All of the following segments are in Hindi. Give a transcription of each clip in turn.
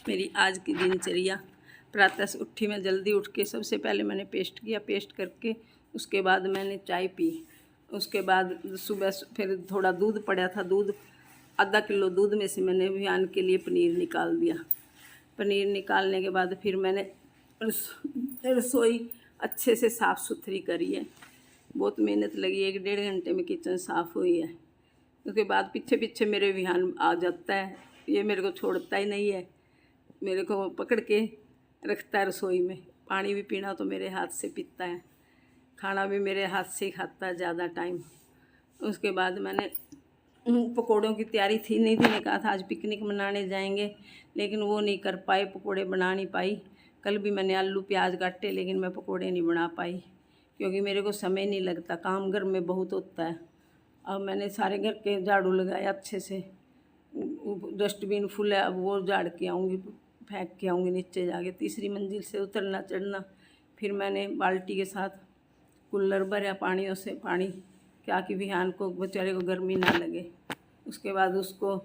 मेरी आज की दिनचर्या। प्रातः से उठी, मैं जल्दी उठ के सबसे पहले मैंने पेस्ट किया। पेस्ट करके उसके बाद मैंने चाय पी। उसके बाद सुबह फिर थोड़ा दूध पड़ा था, दूध आधा किलो दूध में से मैंने अभियान के लिए पनीर निकाल दिया। पनीर निकालने के बाद फिर मैंने रसोई अच्छे से साफ़ सुथरी करी है। बहुत मेहनत लगी, 1-1.5 घंटे में किचन साफ़ हुई है। उसके बाद पीछे पीछे मेरे विहान आ जाता है, ये मेरे को छोड़ता ही नहीं है, मेरे को पकड़ के रखता है रसोई में। पानी भी पीना तो मेरे हाथ से पीता है, खाना भी मेरे हाथ से ही खाता है ज़्यादा टाइम। उसके बाद मैंने पकोड़ों की तैयारी थी, निधि ने कहा था आज पिकनिक मनाने जाएंगे, लेकिन वो नहीं कर पाए, पकोड़े बना नहीं पाई। कल भी मैंने आलू प्याज काटे, लेकिन मैं पकोड़े नहीं बना पाई क्योंकि मेरे को समय नहीं लगता, काम घर में बहुत होता है। अब मैंने सारे घर के झाड़ू लगाया अच्छे से, डस्टबिन फुल है, अब वो झाड़ के आऊँगी, फेंक के आऊँगी नीचे जाके। तीसरी मंजिल से उतरना चढ़ना। फिर मैंने बाल्टी के साथ कुल्लर भरा पानियों से, पानी क्या कि विहान को बेचारे को गर्मी ना लगे। उसके बाद उसको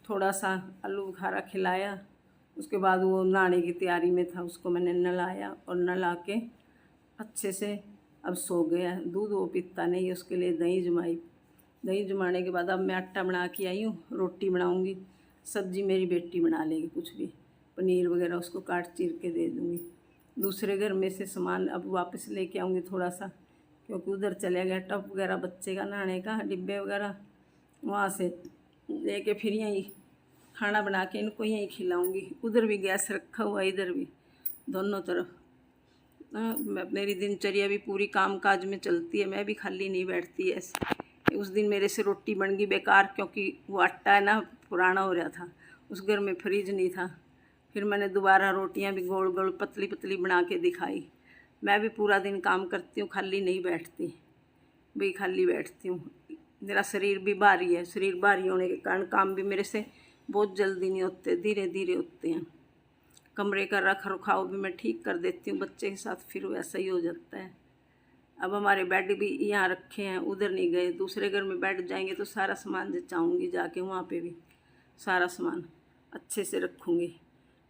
थोड़ा सा आलू बुखारा खिलाया। उसके बाद वो नहाने की तैयारी में था, उसको मैंने नहलाया और नहला के अच्छे से अब सो गया। दूध वो पीता नहीं है, उसके लिए दही जमाई। दही जमाने के बाद अब मैं आटा बना के आई हूँ, रोटी बनाऊँगी। सब्जी मेरी बेटी बना लेगी, कुछ भी पनीर वगैरह उसको काट चीर के दे दूँगी। दूसरे घर में से सामान अब वापस लेके आऊँगी थोड़ा सा, क्योंकि उधर चले गया टब वगैरह बच्चे का नहाने का, डिब्बे वगैरह वहाँ से लेके फिर यहीं खाना बना के इनको यहीं खिलाऊँगी। उधर भी गैस रखा हुआ, इधर भी, दोनों तरफ। मेरी दिनचर्या भी पूरी काम काज में चलती है, मैं भी खाली नहीं बैठती ऐसे। उस दिन मेरे से रोटी बन गई बेकार, क्योंकि वो आटा है ना पुराना हो रहा था, उस घर में फ्रिज नहीं था। फिर मैंने दोबारा रोटियां भी गोल गोल पतली पतली बना के दिखाई। मैं भी पूरा दिन काम करती हूँ, खाली नहीं बैठती भाई, खाली बैठती हूँ। मेरा शरीर भी भारी है, शरीर भारी होने के कारण काम भी मेरे से बहुत जल्दी नहीं होते, धीरे धीरे होते हैं। कमरे का रख रखाव भी मैं ठीक कर देती हूँ बच्चे के साथ, फिर वैसा ही हो जाता है। अब हमारे बेड भी यहाँ रखे हैं, उधर नहीं गए। दूसरे घर में बेड जाएंगे तो सारा सामान जचाऊँगी जाके, वहाँ पे भी सारा सामान अच्छे से रखूँगी।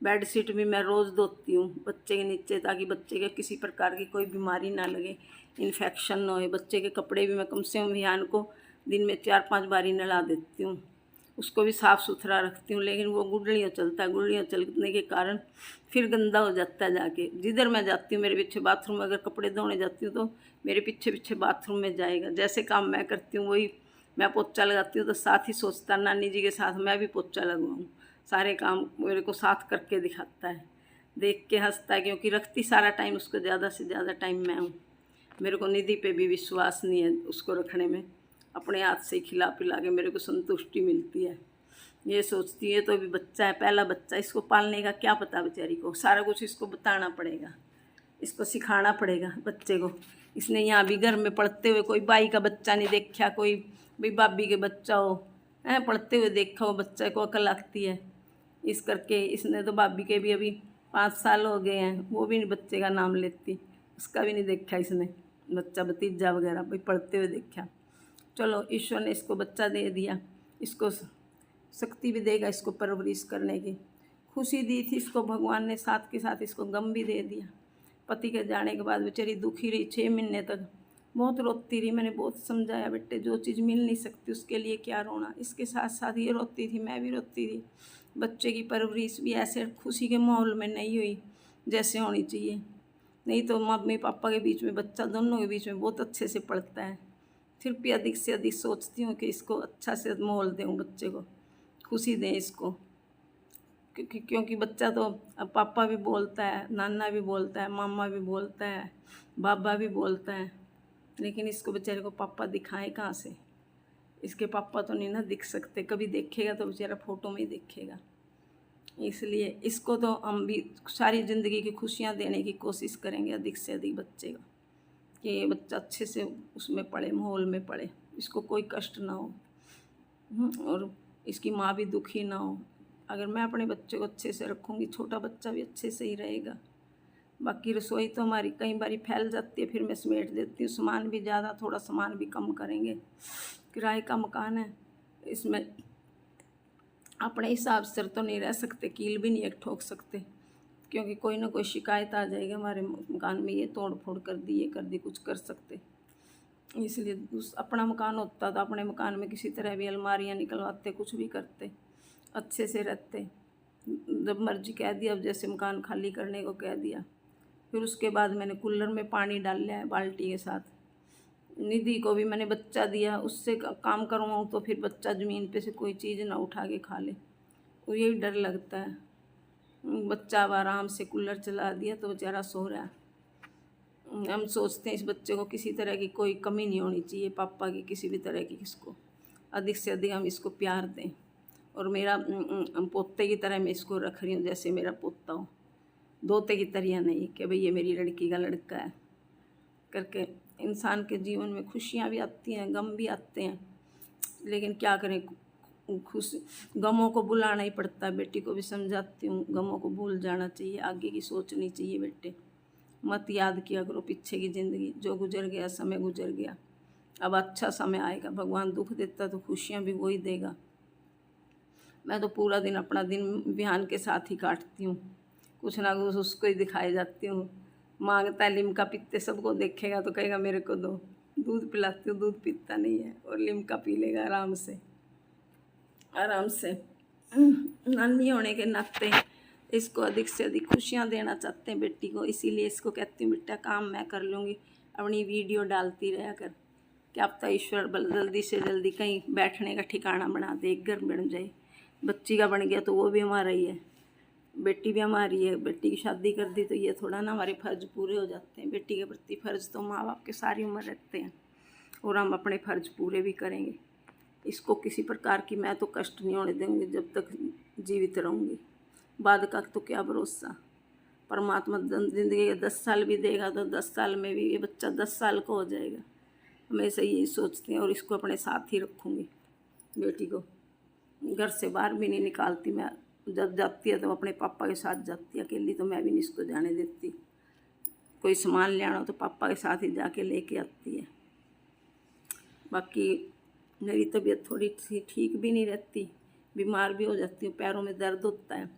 बेड शीट भी मैं रोज़ धोती हूँ बच्चे के नीचे, ताकि बच्चे के किसी प्रकार की कोई बीमारी ना लगे, इन्फेक्शन ना हो। बच्चे के कपड़े भी मैं कम से कम विहान को दिन में 4-5 बारी नहला देती हूँ, उसको भी साफ़ सुथरा रखती हूँ। लेकिन वो गुठलियाँ चलता है, गुठलियाँ चलने के कारण फिर गंदा हो जाता है जाके। जिधर मैं जाती हूँ मेरे पीछे बाथरूम, अगर कपड़े धोने जाती हूँ तो मेरे पीछे पीछे बाथरूम में जाएगा। जैसे काम मैं करती हूँ वही, मैं पोछा लगाती हूँ तो साथ ही सोचता नानी जी के साथ मैं भी पोछा लगवाऊँ। सारे काम मेरे को साथ करके दिखाता है, देख के हंसता है, क्योंकि रखती सारा टाइम उसको, ज़्यादा से ज़्यादा टाइम मैं हूँ। मेरे को निधि पे भी विश्वास नहीं है उसको रखने में, अपने हाथ से खिला पिला के मेरे को संतुष्टि मिलती है। ये सोचती है तो अभी बच्चा है, पहला बच्चा, इसको पालने का क्या पता बेचारी को, सारा कुछ इसको बताना पड़ेगा, इसको सिखाना पड़ेगा बच्चे को। इसने यहाँ भी घर में पढ़ते हुए कोई बाई का बच्चा नहीं देखा, कोई भाई भाभी के बच्चा हो है पढ़ते हुए देखा हो, बच्चे को अकल आती है। इस करके इसने तो भाभी के भी अभी 5 साल हो गए हैं, वो भी नहीं बच्चे का नाम लेती, उसका भी नहीं देखा इसने बच्चा, भतीजा वगैरह भाई पढ़ते हुए देखा। चलो ईश्वर ने इसको बच्चा दे दिया, इसको शक्ति भी देगा इसको परवरिश करने की, खुशी दी थी इसको भगवान ने, साथ के साथ इसको गम भी दे दिया। पति के जाने के बाद बेचारी दुखी रही 6 महीने तक, बहुत रोती रही। मैंने बहुत समझाया, बेटे जो चीज़ मिल नहीं सकती उसके लिए क्या रोना। इसके साथ साथ ये रोती थी, मैं भी रोती थी। बच्चे की परवरिश भी ऐसे खुशी के माहौल में नहीं हुई जैसे होनी चाहिए, नहीं तो मम्मी पापा के बीच में, बच्चा दोनों के बीच में बहुत अच्छे से पढ़ता है। फिर भी अधिक से अधिक सोचती हूँ कि इसको अच्छा से माहौल दूँ, बच्चे को खुशी दें इसको, क्योंकि बच्चा तो अब पापा भी बोलता है, नाना भी बोलता है, मामा भी बोलता है, बाबा भी बोलता है, लेकिन इसको बेचारे को पापा दिखाएं कहाँ से। इसके पापा तो नहीं ना दिख सकते, कभी देखेगा तो बेचारा फ़ोटो में ही देखेगा। इसलिए इसको तो हम भी सारी ज़िंदगी की खुशियाँ देने की कोशिश करेंगे अधिक से अधिक बच्चे को, कि ये बच्चा अच्छे से उसमें पढ़े, माहौल में पढ़े, इसको कोई कष्ट ना हो और इसकी माँ भी दुखी ना हो। अगर मैं अपने बच्चे को अच्छे से रखूँगी, छोटा बच्चा भी अच्छे से ही रहेगा। बाकी रसोई तो हमारी कई बारी फैल जाती है, फिर मैं समेट देती हूँ। सामान भी ज़्यादा, थोड़ा सामान भी कम करेंगे। किराए का मकान है, इसमें अपने हिसाब से तो नहीं रह सकते, कील भी नहीं एक ठोक सकते, क्योंकि कोई ना कोई शिकायत आ जाएगी हमारे मकान में, ये तोड़ फोड़ कर दी, ये कर दी, कुछ कर सकते। इसलिए उस अपना मकान होता तो अपने मकान में किसी तरह भी अलमारियाँ निकलवाते, कुछ भी करते, अच्छे से रहते। जब मर्जी कह दिया, अब जैसे मकान खाली करने को कह दिया, फिर उसके बाद मैंने कूलर में पानी डाल लिया है बाल्टी के साथ। निधि को भी मैंने बच्चा दिया, उससे काम करवाऊँ तो फिर बच्चा ज़मीन पे से कोई चीज़ ना उठा के खा ले, तो यही डर लगता है। बच्चा अब आराम से कूलर चला दिया तो बेचारा सो रहा है। हम सोचते हैं इस बच्चे को किसी तरह की कोई कमी नहीं होनी चाहिए, पापा की किसी भी तरह की, इसको अधिक से अधिक हम इसको प्यार दें। और मेरा पोते की तरह मैं इसको रख रही हूँ, जैसे मेरा पोता हो, दोते की तरह नहीं कि भाई ये मेरी लड़की का लड़का है करके। इंसान के जीवन में खुशियाँ भी आती हैं, गम भी आते हैं, लेकिन क्या करें, खुश गमों को बुलाना ही पड़ता है। बेटी को भी समझाती हूँ, गमों को भूल जाना चाहिए, आगे की सोचनी चाहिए। बेटे मत याद किया करो पीछे की ज़िंदगी, जो गुजर गया समय गुजर गया, अब अच्छा समय आएगा। भगवान दुख देता तो खुशियाँ भी वही देगा। मैं तो पूरा दिन अपना दिन बिहान के साथ ही काटती हूँ, कुछ ना कुछ उसको ही दिखाई जाती हूँ। मांगता है लिमका पीते, सबको देखेगा तो कहेगा मेरे को दो, दूध पिलाती हूँ, दूध पीता नहीं है, और लिमका पी लेगा आराम से। नानी होने के नाते इसको अधिक से अधिक खुशियाँ देना चाहते हैं बेटी को, इसीलिए इसको कहती हूँ बेटा काम मैं कर लूँगी, अपनी वीडियो डालती रहा कर, क्या पता ईश्वर जल्दी से जल्दी कहीं बैठने का ठिकाना बना दे, एक घर बन जाए। बच्ची का बन गया तो वो भी हमारा ही है, बेटी भी हमारी है। बेटी की शादी कर दी तो ये थोड़ा ना हमारे फ़र्ज़ पूरे हो जाते हैं। बेटी के प्रति फ़र्ज़ तो माँ बाप के सारी उम्र रहते हैं, और हम अपने फ़र्ज़ पूरे भी करेंगे। इसको किसी प्रकार की मैं तो कष्ट नहीं होने देंगे जब तक जीवित रहूँगी। बाद का तो क्या भरोसा, परमात्मा ज़िंदगी के 10 साल भी देगा तो 10 साल में भी ये बच्चा 10 साल का हो जाएगा, हमेशा यही सोचते हैं। और इसको अपने साथ ही रखूँगी, बेटी को घर से बाहर भी नहीं निकालती मैं, जब जाती है तो अपने पापा के साथ जाती है, अकेली तो मैं भी नहीं इसको जाने देती। कोई सामान ले आना हो तो पापा के साथ ही जाके लेके आती है। बाकी मेरी तबीयत थोड़ी सी ठीक भी नहीं रहती, बीमार भी हो जाती हूँ, पैरों में दर्द होता है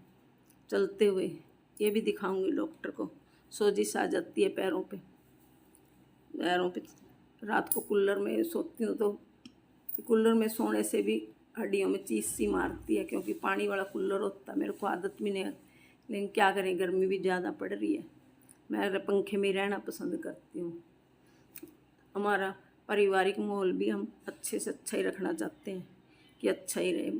चलते हुए, ये भी दिखाऊंगी डॉक्टर को। सोजिश आ जाती है पैरों पे। रात को कूलर में सोती हूँ तो कूलर में सोने से भी हड्डियों में चीज़ सी मारती है, क्योंकि पानी वाला कूलर होता है। मेरे को आदत भी नहीं है, लेकिन क्या करें, गर्मी भी ज़्यादा पड़ रही है, मैं पंखे में रहना पसंद करती हूँ। हमारा पारिवारिक माहौल भी हम अच्छे से अच्छा ही रखना चाहते हैं कि अच्छा ही रहे,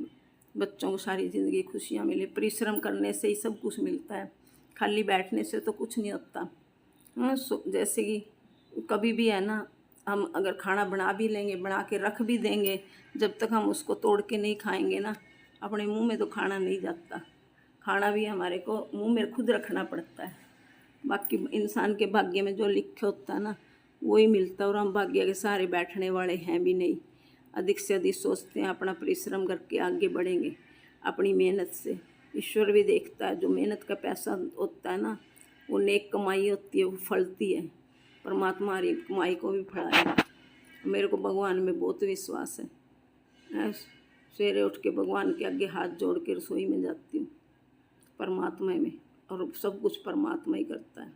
बच्चों को सारी ज़िंदगी खुशियाँ मिले। परिश्रम करने से ही सब कुछ मिलता है, खाली बैठने से तो कुछ नहीं होता। हाँ, जैसे कि कभी भी है ना, हम अगर खाना बना भी लेंगे, बना के रख भी देंगे, जब तक हम उसको तोड़ के नहीं खाएंगे ना, अपने मुंह में तो खाना नहीं जाता। खाना भी हमारे को मुंह में खुद रखना पड़ता है। बाकी इंसान के भाग्य में जो लिखे होता है ना, वही मिलता है, और हम भाग्य के सहारे बैठने वाले हैं भी नहीं। अधिक से अधिक सोचते हैं अपना परिश्रम करके आगे बढ़ेंगे अपनी मेहनत से। ईश्वर भी देखता है, जो मेहनत का पैसा होता है ना, वो नेक कमाई होती है, वो फलती है। परमात्मा हमारी कमाई को भी फलाएगा। मेरे को भगवान में बहुत विश्वास है। सवेरे उठ के भगवान के आगे हाथ जोड़ के रसोई में जाती हूँ, परमात्मा में, और सब कुछ परमात्मा ही करता है।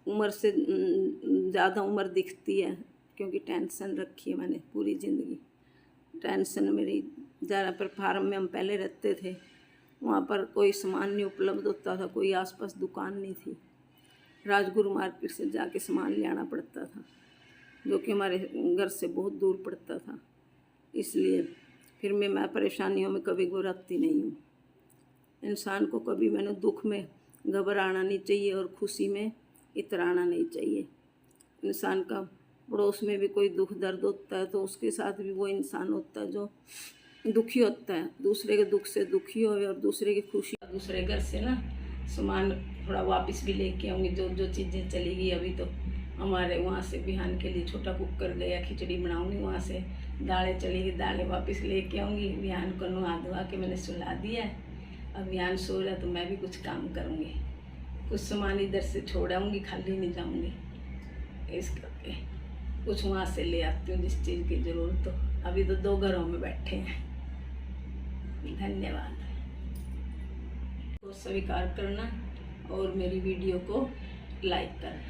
उम्र से ज़्यादा उम्र दिखती है, क्योंकि टेंशन रखी है मैंने पूरी ज़िंदगी। टेंशन मेरी ज़्यादा, पर फार्म में हम पहले रहते थे, वहाँ पर कोई सामान नहीं उपलब्ध होता था, कोई आसपास दुकान नहीं थी, राजगुरु मार्केट से जाके सामान ले आना पड़ता था, जो कि हमारे घर से बहुत दूर पड़ता था। इसलिए फिर मैं परेशानियों में कभी घबराती नहीं हूँ। इंसान को कभी मैंने दुख में घबराना नहीं चाहिए, और खुशी में इतराना नहीं चाहिए। इंसान का पड़ोस में भी कोई दुख दर्द होता है तो उसके साथ भी वो इंसान होता है जो दुखी होता है, दूसरे के दुख से दुखी हो, और दूसरे की खुशी। दूसरे घर से ना सामान थोड़ा वापस भी लेके आऊँगी, जो जो चीज़ें चली गई। अभी तो हमारे वहाँ से बिहान के लिए छोटा कुकर गया, खिचड़ी बनाऊँगी, वहाँ से दालें चली गई, दालें वापस लेके आऊँगी। बिहान को नहा धुआ के मैंने सुला दिया है, अब बिहान सो रहा तो मैं भी कुछ काम करूँगी, कुछ सामान इधर से छोड़ आऊँगी, खाली नहीं जाऊँगी। इस करके कुछ वहाँ से ले आती हूँ जिस चीज़ की ज़रूरत हो। अभी तो 2 घरों में बैठे हैं, धन्यवाद। को स्वीकार करना और मेरी वीडियो को लाइक करना।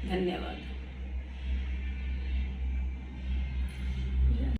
धन्यवाद।